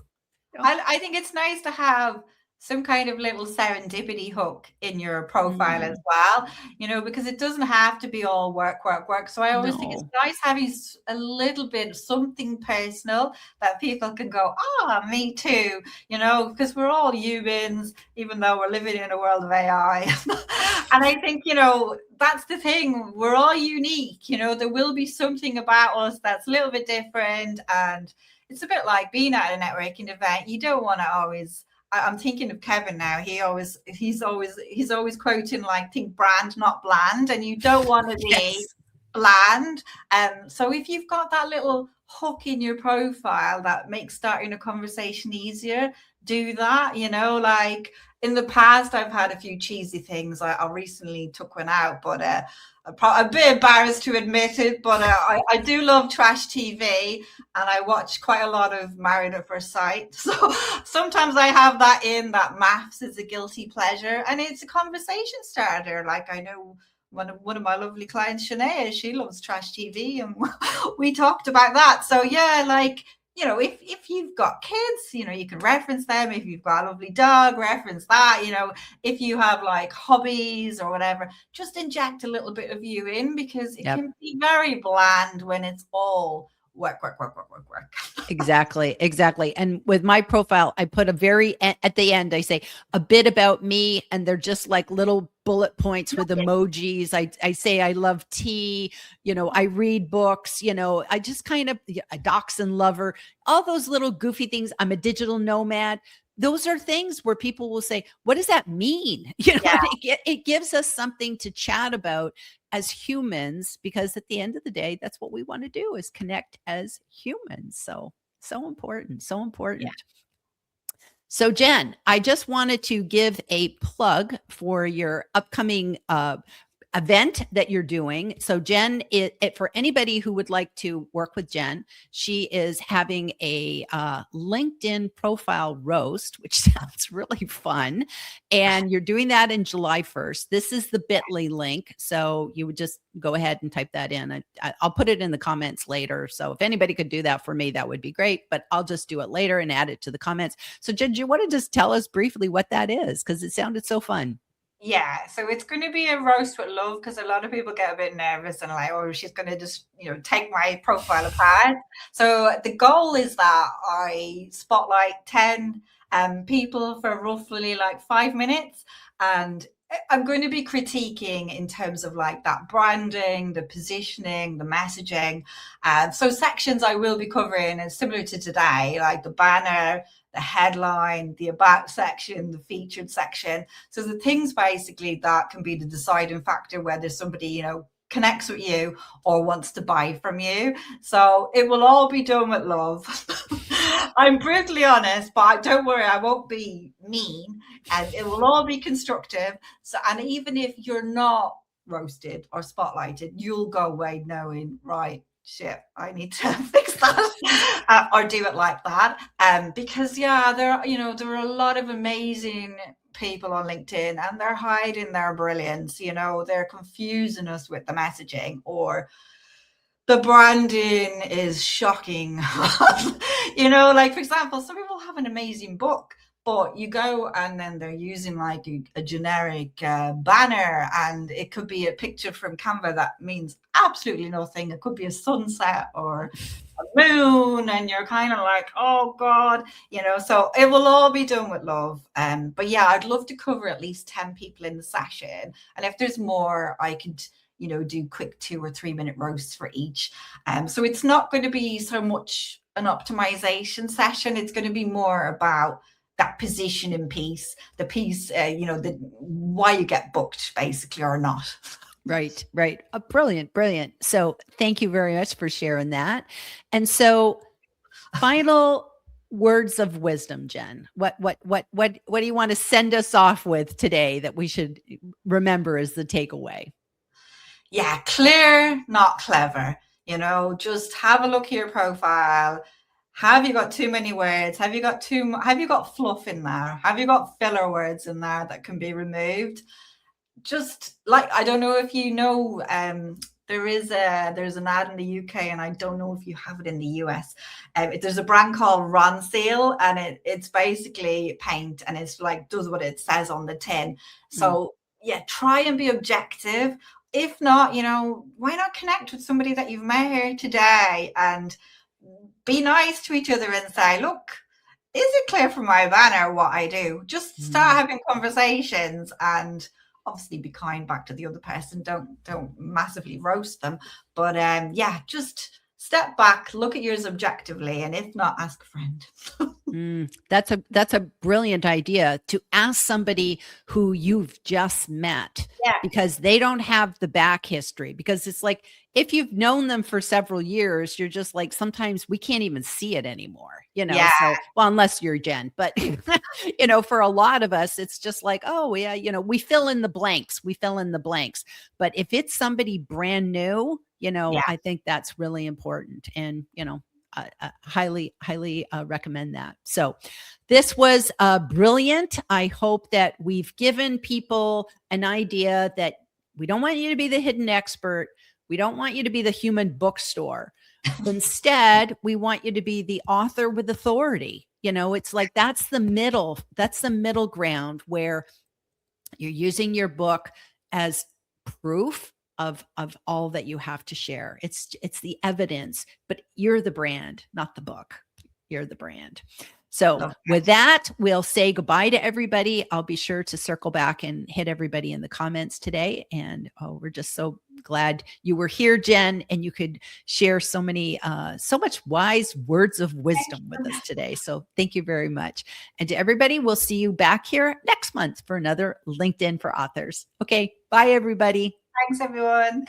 I think it's nice to have some kind of little serendipity hook in your profile as Mm, well, because it doesn't have to be all work, work, work. So I always think it's no. nice having a little bit of something personal that people can go, me too, because we're all humans, even though we're living in a world of AI. And I think, that's the thing. We're all unique. There will be something about us that's a little bit different. And it's a bit like being at a networking event. You don't want to always, I'm thinking of Kevin now. He's always quoting like, think brand, not bland, and you don't want to be Yes. bland. So if you've got that little hook in your profile that makes starting a conversation easier, do that. Like in the past, I've had a few cheesy things. I recently took one out, but I'm a bit embarrassed to admit it. But I do love trash TV, and I watch quite a lot of Married at First Sight. So sometimes I have that in that maths is a guilty pleasure, and it's a conversation starter. Like I know one of my lovely clients, Shanae, she loves trash TV, and we talked about that. So yeah, like if you've got kids, you can reference them. If you've got a lovely dog, reference that. If you have like hobbies or whatever, just inject a little bit of you in, because it Yep. can be very bland when it's all work, work, work, work, work, work. Exactly. Exactly. And with my profile, I put at the end, I say a bit about me, and they're just like little bullet points with emojis. I say I love tea, I read books, I just kind of a dachshund lover, all those little goofy things. I'm a digital nomad. Those are things where people will say, what does that mean? Yeah. And it gives us something to chat about as humans, because at the end of the day, that's what we want to do, is connect as humans. So important, so Yeah. important. So Jen, I just wanted to give a plug for your upcoming event that you're doing. So Jen, for anybody who would like to work with Jen, she is having a LinkedIn profile roast, which sounds really fun. And you're doing that in July 1st. This is the bit.ly link. So you would just go ahead and type that in. I'll put it in the comments later. So if anybody could do that for me, that would be great. But I'll just do it later and add it to the comments. So Jen, do you want to just tell us briefly what that is? Because it sounded so fun. Yeah, so it's going to be a roast with love, because a lot of people get a bit nervous and like, oh, she's going to just, take my profile apart. So the goal is that I spotlight 10 people for roughly like 5 minutes. And I'm going to be critiquing in terms of like that branding, the positioning, the messaging. So sections I will be covering is similar to today, like the banner, the headline, the about section, the featured section. So the things basically that can be the deciding factor whether somebody, connects with you or wants to buy from you. So it will all be done with love. I'm brutally honest, but don't worry, I won't be mean, and it will all be constructive. So, and even if you're not roasted or spotlighted, you'll go away knowing, right, shit, I need to fix that or do it like that. Because yeah, there are a lot of amazing people on LinkedIn, and they're hiding their brilliance. They're confusing us with the messaging, or the branding is shocking. Like for example, some people have an amazing book, but you go and then they're using like a generic banner, and it could be a picture from Canva that means absolutely nothing. It could be a sunset or a moon, and you're kind of like, oh God, so it will all be done with love. But yeah, I'd love to cover at least 10 people in the session. And if there's more, I could do quick 2 or 3 minute roasts for each. So it's not going to be so much an optimization session. It's going to be more about that positioning piece, the piece, why you get booked basically or not. Right, right. Brilliant, brilliant. So thank you very much for sharing that. And so final words of wisdom, Jen. What do you want to send us off with today that we should remember as the takeaway? Yeah, clear, not clever. Just have a look at your profile. Have you got too many words? Have you got fluff in there? Have you got filler words in there that can be removed? Just like, I don't know if there's an ad in the UK, and I don't know if you have it in the US. There's a brand called Ronseal, and it's basically paint, and it's like does what it says on the tin. So yeah, try and be objective. If not, why not connect with somebody that you've met here today and be nice to each other and say, look, is it clear from my banner what I do? Just start having conversations, and obviously be kind back to the other person. Don't massively roast them. But yeah, just step back, look at yours objectively, and if not, ask a friend. That's a brilliant idea, to ask somebody who you've just met, because they don't have the back history. Because it's like, if you've known them for several years, you're just like, sometimes we can't even see it anymore, so, well, unless you're Jen, but for a lot of us, it's just like, oh yeah, we fill in the blanks, but if it's somebody brand new, I think that's really important. And highly recommend that. So this was brilliant. I hope that we've given people an idea that we don't want you to be the hidden expert. We don't want you to be the human bookstore. Instead, we want you to be the author with authority. It's like, that's the middle ground, where you're using your book as proof of all that you have to share. It's the evidence, but you're the brand, not the book. You're the brand. So with that, we'll say goodbye to everybody. I'll be sure to circle back and hit everybody in the comments today. And we're just so glad you were here, Jen, and you could share so much wise words of wisdom with us today. So thank you very much. And to everybody, we'll see you back here next month for another LinkedIn for Authors. Okay. Bye, everybody. Thanks, everyone.